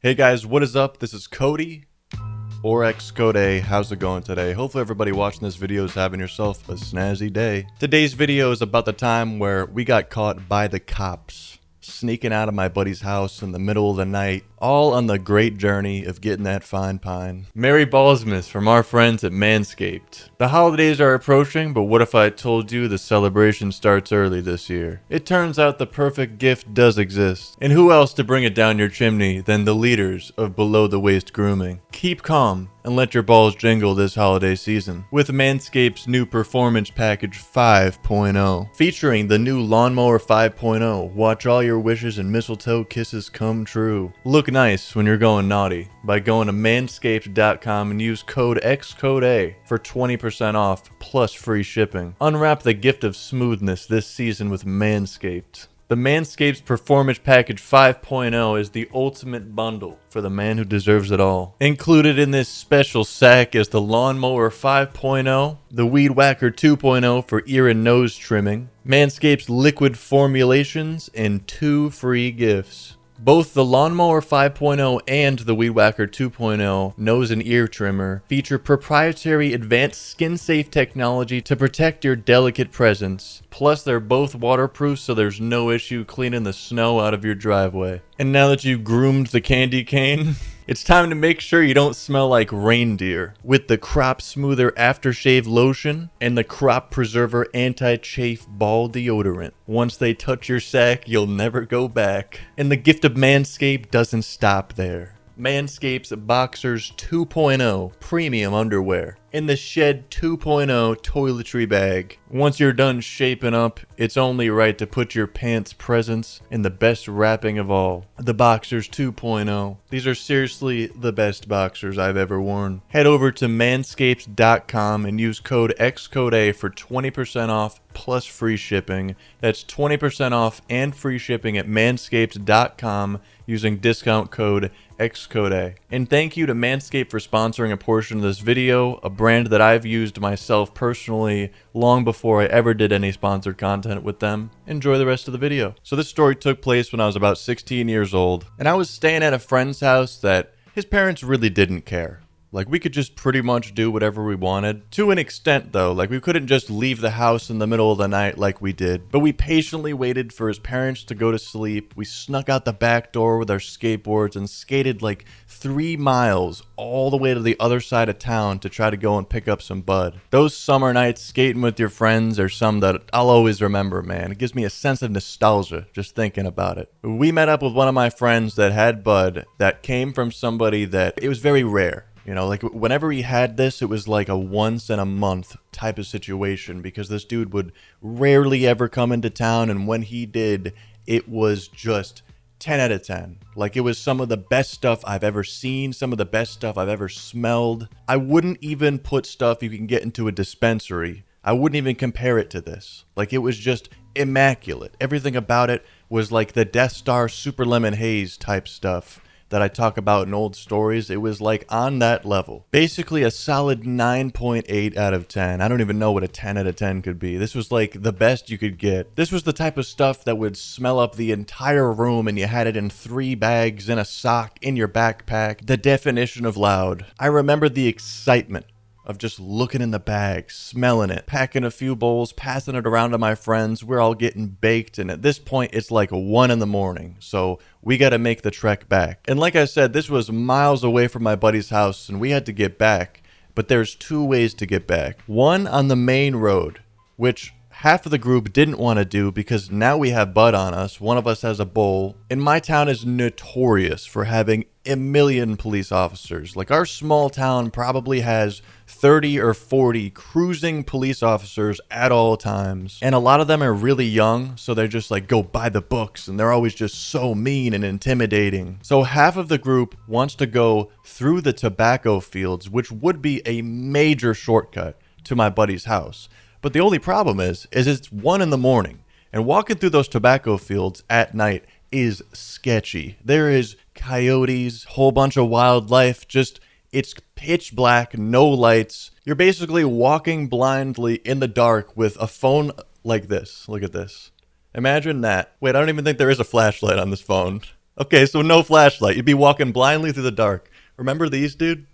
Hey guys, what is up? This is Cody, or xCodeh. How's it going today? Hopefully everybody watching this video is having yourself a snazzy day. Today's video is about the time where we got caught by the cops, sneaking out of my buddy's house in the middle of the night, all on the great journey of getting that fine pine. Merry Ballsmas from our friends at Manscaped. The holidays are approaching, but what if I told you the celebration starts early this year? It turns out the perfect gift does exist. And who else to bring it down your chimney than the leaders of below-the-waist grooming? Keep calm and let your balls jingle this holiday season with Manscaped's new Performance Package 5.0. Featuring the new Lawnmower 5.0, watch all your wishes and mistletoe kisses come true. Look nice when you're going naughty by going to manscaped.com and use code xCodeh for 20% off plus free shipping. Unwrap the gift of smoothness this season with Manscaped. The Manscaped's Performance Package 5.0 is the ultimate bundle for the man who deserves it all. Included in this special sack is the Lawnmower 5.0, the Weed Whacker 2.0 for ear and nose trimming, Manscaped's liquid formulations, and 2 free gifts. Both the Lawnmower 5.0 and the Weed Whacker 2.0 nose and ear trimmer feature proprietary advanced skin-safe technology to protect your delicate presence. Plus, they're both waterproof, so there's no issue cleaning the snow out of your driveway. And now that you've groomed the candy cane, it's time to make sure you don't smell like reindeer with the Crop Smoother Aftershave Lotion and the Crop Preserver Anti-Chafe Ball Deodorant. Once they touch your sack, you'll never go back. And the gift of Manscaped doesn't stop there. Manscaped's Boxers 2.0 Premium Underwear and the Shed 2.0 Toiletry Bag. Once you're done shaping up, it's only right to put your pants presents in the best wrapping of all, the Boxers 2.0. These are seriously the best boxers I've ever worn. Head over to manscaped.com and use code xCodeh for 20% off plus free shipping. That's 20% off and free shipping at manscaped.com using discount code xCodeh. And thank you to Manscaped for sponsoring a portion of this video, a brand that I've used myself personally long before I ever did any sponsored content with them. Enjoy the rest of the video. So this story took place when I was about 16 years old, and I was staying at a friend's house that his parents really didn't care. Like, we could just pretty much do whatever we wanted. To an extent, though. Like, we couldn't just leave the house in the middle of the night like we did. But we patiently waited for his parents to go to sleep. We snuck out the back door with our skateboards and skated like 3 miles all the way to the other side of town to try to go and pick up some bud. Those summer nights skating with your friends are some that I'll always remember, man. It gives me a sense of nostalgia just thinking about it. We met up with one of my friends that had bud that came from somebody that it was very rare. You know, like whenever he had this, it was like a once in a month type of situation because this dude would rarely ever come into town. And when he did, it was just 10 out of 10. Like, it was some of the best stuff I've ever seen, some of the best stuff I've ever smelled. I wouldn't even put stuff you can get into a dispensary. I wouldn't even compare it to this. Like, it was just immaculate. Everything about it was like the Death Star Super Lemon Haze type stuff that I talk about in old stories. It was like on that level. Basically a solid 9.8 out of 10. I don't even know what a 10 out of 10 could be. This was like the best you could get. This was the type of stuff that would smell up the entire room and you had it in 3 bags, in a sock, in your backpack. The definition of loud. I remember the excitement of just looking in the bag, smelling it, packing a few bowls, passing it around to my friends. We're all getting baked, and at this point, it's like 1 in the morning, so we got to make the trek back. And like I said, this was miles away from my buddy's house, and we had to get back, but there's 2 ways to get back. One on the main road, which half of the group didn't want to do because now we have bud on us. One of us has a bowl. And my town is notorious for having a million police officers. Like, our small town probably has 30 or 40 cruising police officers at all times. And a lot of them are really young, so they're just like, go by the books, and they're always just so mean and intimidating. So half of the group wants to go through the tobacco fields, which would be a major shortcut to my buddy's house. But the only problem is it's 1 in the morning, and walking through those tobacco fields at night is sketchy. There is coyotes, whole bunch of wildlife, just, it's pitch black, no lights. You're basically walking blindly in the dark with a phone like this. Look at this. Imagine that. Wait, I don't even think there is a flashlight on this phone. Okay, so no flashlight. You'd be walking blindly through the dark. Remember these, dude?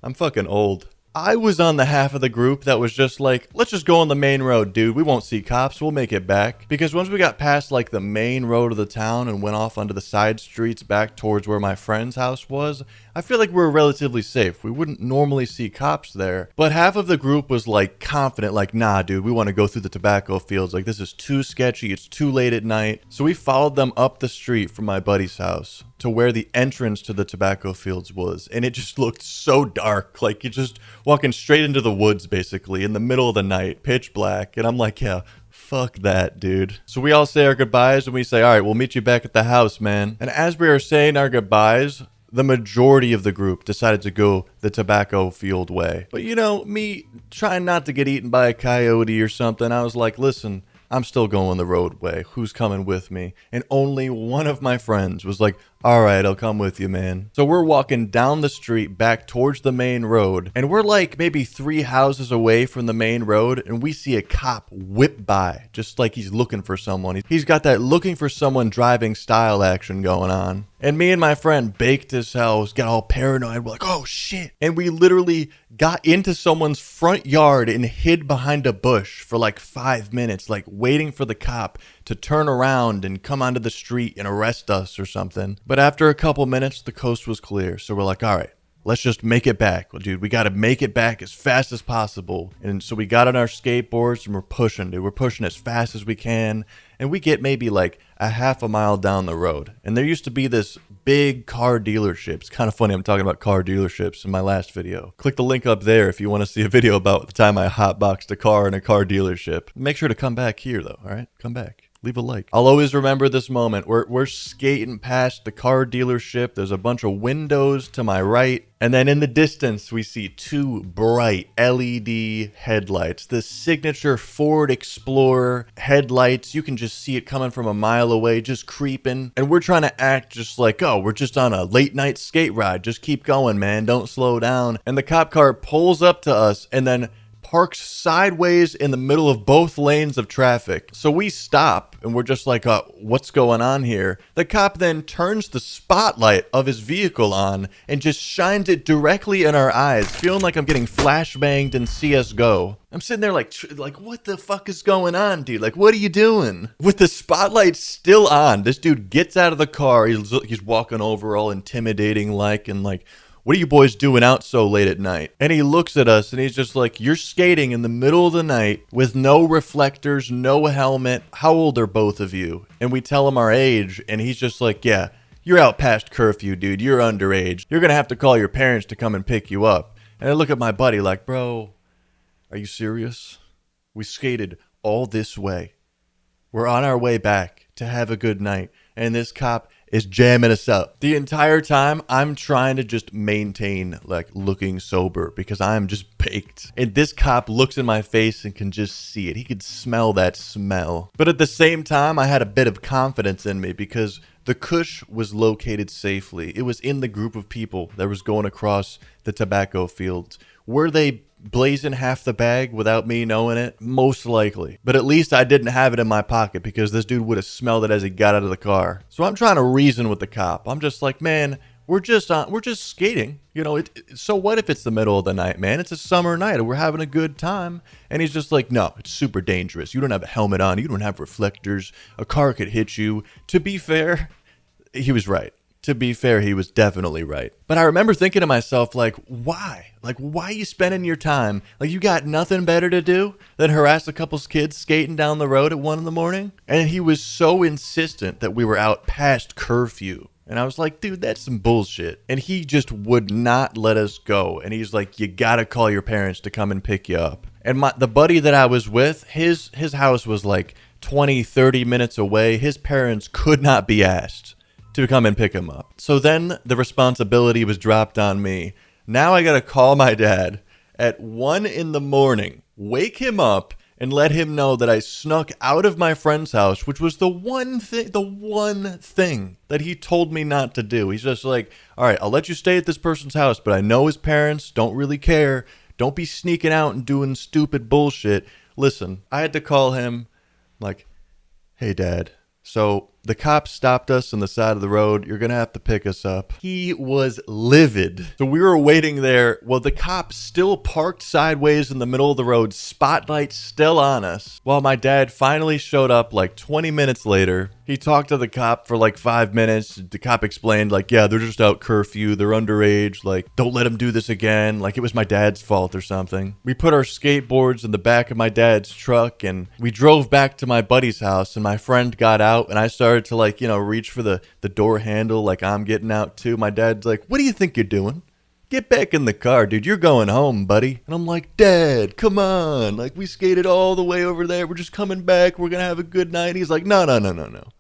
I'm fucking old. I was on the half of the group that was just like, let's just go on the main road, dude. We won't see cops. We'll make it back. Because once we got past like the main road of the town and went off onto the side streets back towards where my friend's house was, I feel like we were relatively safe. We wouldn't normally see cops there. But half of the group was like confident, like, nah, dude, we want to go through the tobacco fields. Like, this is too sketchy. It's too late at night. So we followed them up the street from my buddy's house to where the entrance to the tobacco fields was. And it just looked so dark. Like, you're just walking straight into the woods, basically, in the middle of the night, pitch black. And I'm like, yeah, fuck that, dude. So we all say our goodbyes and we say, all right, we'll meet you back at the house, man. And as we are saying our goodbyes, the majority of the group decided to go the tobacco field way. But you know, me trying not to get eaten by a coyote or something, I was like, listen, I'm still going the road way. Who's coming with me? And only one of my friends was like, all right, I'll come with you, man. So we're walking down the street back towards the main road, and we're like maybe 3 houses away from the main road, and we see a cop whip by, just like he's looking for someone. He's got that looking for someone driving style action going on. And me and my friend, baked as hell, got all paranoid. We're like, oh shit. And we literally got into someone's front yard and hid behind a bush for like 5 minutes, like waiting for the cop to turn around and come onto the street and arrest us or something. But after a couple minutes, the coast was clear. So we're like, all right, let's just make it back. Well, dude, we got to make it back as fast as possible. And so we got on our skateboards and we're pushing, dude. We're pushing as fast as we can. And we get maybe like a half a mile down the road. And there used to be this big car dealership. It's kind of funny, I'm talking about car dealerships in my last video. Click the link up there if you want to see a video about the time I hotboxed a car in a car dealership. Make sure to come back here though, all right? Come back. Leave a like. I'll always remember this moment. We're skating past the car dealership. There's a bunch of windows to my right. And then in the distance, we see 2 bright LED headlights. The signature Ford Explorer headlights. You can just see it coming from a mile away, just creeping. And we're trying to act just like, oh, we're just on a late night skate ride. Just keep going, man. Don't slow down. And the cop car pulls up to us and then parks sideways in the middle of both lanes of traffic. So we stop and we're just like, what's going on here? The cop then turns the spotlight of his vehicle on and just shines it directly in our eyes, feeling like I'm getting flashbanged in CSGO. I'm sitting there like, what the fuck is going on, dude? Like, what are you doing? With the spotlight still on, this dude gets out of the car. He's walking over all intimidating like, and like, what are you boys doing out so late at night? And he looks at us and he's just like, you're skating in the middle of the night with no reflectors, no helmet. How old are both of you? And we tell him our age and he's just like, yeah, you're out past curfew, dude. You're underage. You're going to have to call your parents to come and pick you up. And I look at my buddy like, bro, are you serious? We skated all this way. We're on our way back to have a good night. And this cop is jamming us up. The entire time, I'm trying to just maintain like looking sober because I'm just baked. And this cop looks in my face and can just see it. He could smell that smell. But at the same time, I had a bit of confidence in me because the Kush was located safely. It was in the group of people that was going across the tobacco fields. Were they blazing half the bag without me knowing it? Most likely. But at least I didn't have it in my pocket because this dude would have smelled it as he got out of the car. So I'm trying to reason with the cop. I'm just like, man, we're just skating. You know, so what if it's the middle of the night, man? It's a summer night and we're having a good time. And he's just like, no, it's super dangerous. You don't have a helmet on. You don't have reflectors. A car could hit you. To be fair, he was right. To be fair, he was definitely right. But I remember thinking to myself, like, why? Like, why are you spending your time? Like, you got nothing better to do than harass a couple kids skating down the road at 1 a.m? And he was so insistent that we were out past curfew. And I was like, dude, that's some bullshit. And he just would not let us go. And he's like, you gotta call your parents to come and pick you up. And the buddy that I was with, his house was like 20, 30 minutes away. His parents could not be asked to come and pick him up. So then the responsibility was dropped on me. Now I gotta call my dad at 1 a.m, wake him up, and let him know that I snuck out of my friend's house, which was the one thing that he told me not to do. He's just like, all right, I'll let you stay at this person's house, but I know his parents don't really care. Don't be sneaking out and doing stupid bullshit. Listen, I had to call him like, hey, Dad. So The cop stopped us on the side of the road. You're gonna have to pick us up. He was livid. So we were waiting there. Well, the cop still parked sideways in the middle of the road, spotlight still on us, while my dad finally showed up like 20 minutes later. He talked to the cop for like 5 minutes. The cop explained, like, yeah, they're just out curfew. They're underage. Like, don't let them do this again. Like, it was my dad's fault or something. We put our skateboards in the back of my dad's truck and we drove back to my buddy's house. And my friend got out and I started to, like, you know, reach for the door handle like I'm getting out too. My dad's like, what do you think you're doing? Get back in the car, dude. You're going home, buddy. And I'm like, Dad, come on. Like, we skated all the way over there. We're just coming back. We're going to have a good night. He's like, no.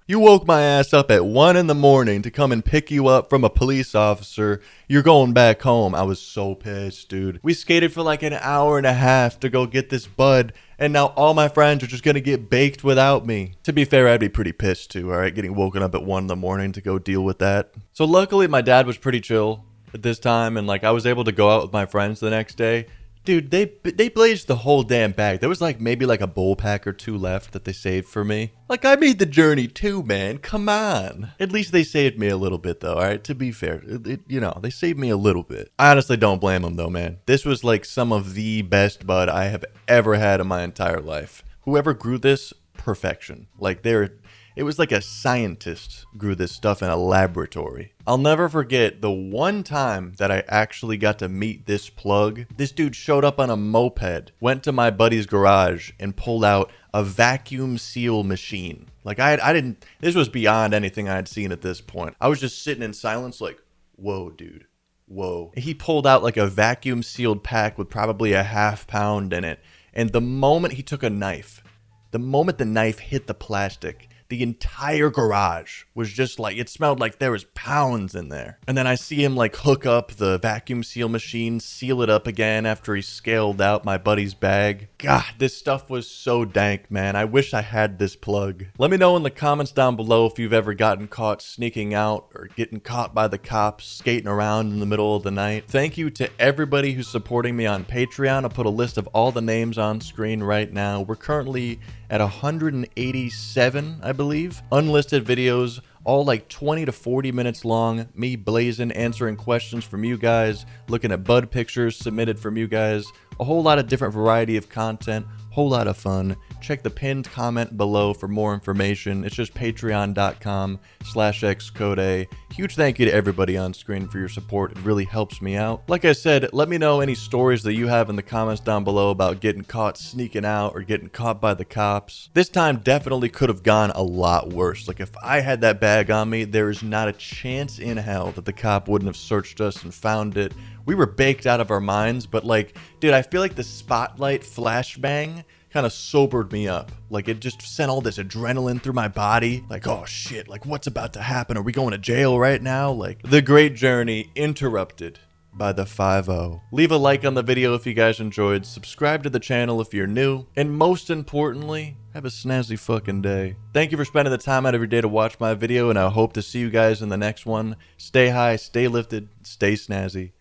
You woke my ass up at 1 in the morning to come and pick you up from a police officer. You're going back home. I was so pissed, dude. We skated for like an hour and a half to go get this bud. And now all my friends are just going to get baked without me. To be fair, I'd be pretty pissed too, all right? Getting woken up at 1 in the morning to go deal with that. So luckily, my dad was pretty chill at this time, and like I was able to go out with my friends the next day. Dude, they blazed the whole damn bag. There was like maybe like a bull pack or 2 left that they saved for me. Like, I made the journey too, man. Come on. At least they saved me a little bit though, all right? To be fair, you know, they saved me a little bit. I honestly don't blame them though, man. This was like some of the best bud I have ever had in my entire life. Whoever grew this, perfection. Like, it was like a scientist grew this stuff in a laboratory. I'll never forget the one time that I actually got to meet this plug. This dude showed up on a moped, went to my buddy's garage, and pulled out a vacuum seal machine. Like, I didn't, this was beyond anything I had seen at this point. I was just sitting in silence like, whoa, dude, whoa. He pulled out like a vacuum sealed pack with probably a ½ pound in it. And the moment he took a knife, the moment the knife hit the plastic, the entire garage was just like, it smelled like there was pounds in there. And then I see him like hook up the vacuum seal machine, seal it up again after he scaled out my buddy's bag. God, this stuff was so dank, man. I wish I had this plug. Let me know in the comments down below if you've ever gotten caught sneaking out or getting caught by the cops skating around in the middle of the night. Thank you to everybody who's supporting me on Patreon. I'll put a list of all the names on screen right now. We're currently at 187, I believe. Unlisted videos, all like 20 to 40 minutes long. Me blazing, answering questions from you guys, looking at bud pictures submitted from you guys. A whole lot of different variety of content, whole lot of fun. Check the pinned comment below for more information. It's just patreon.com/xCodeh. Huge thank you to everybody on screen for your support. It really helps me out. Like I said, let me know any stories that you have in the comments down below about getting caught sneaking out or getting caught by the cops. This time definitely could have gone a lot worse. Like, if I had that bag on me, there is not a chance in hell that the cop wouldn't have searched us and found it. We were baked out of our minds, but like, dude, I feel like the spotlight flashbang kind of sobered me up. Like, it just sent all this adrenaline through my body. Like, oh shit, like what's about to happen? Are we going to jail right now? Like, the great journey interrupted by the 5-0. Leave a like on the video if you guys enjoyed, subscribe to the channel if you're new, and most importantly, have a snazzy fucking day. Thank you for spending the time out of your day to watch my video, and I hope to see you guys in the next one. Stay high, stay lifted, stay snazzy.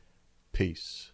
Peace.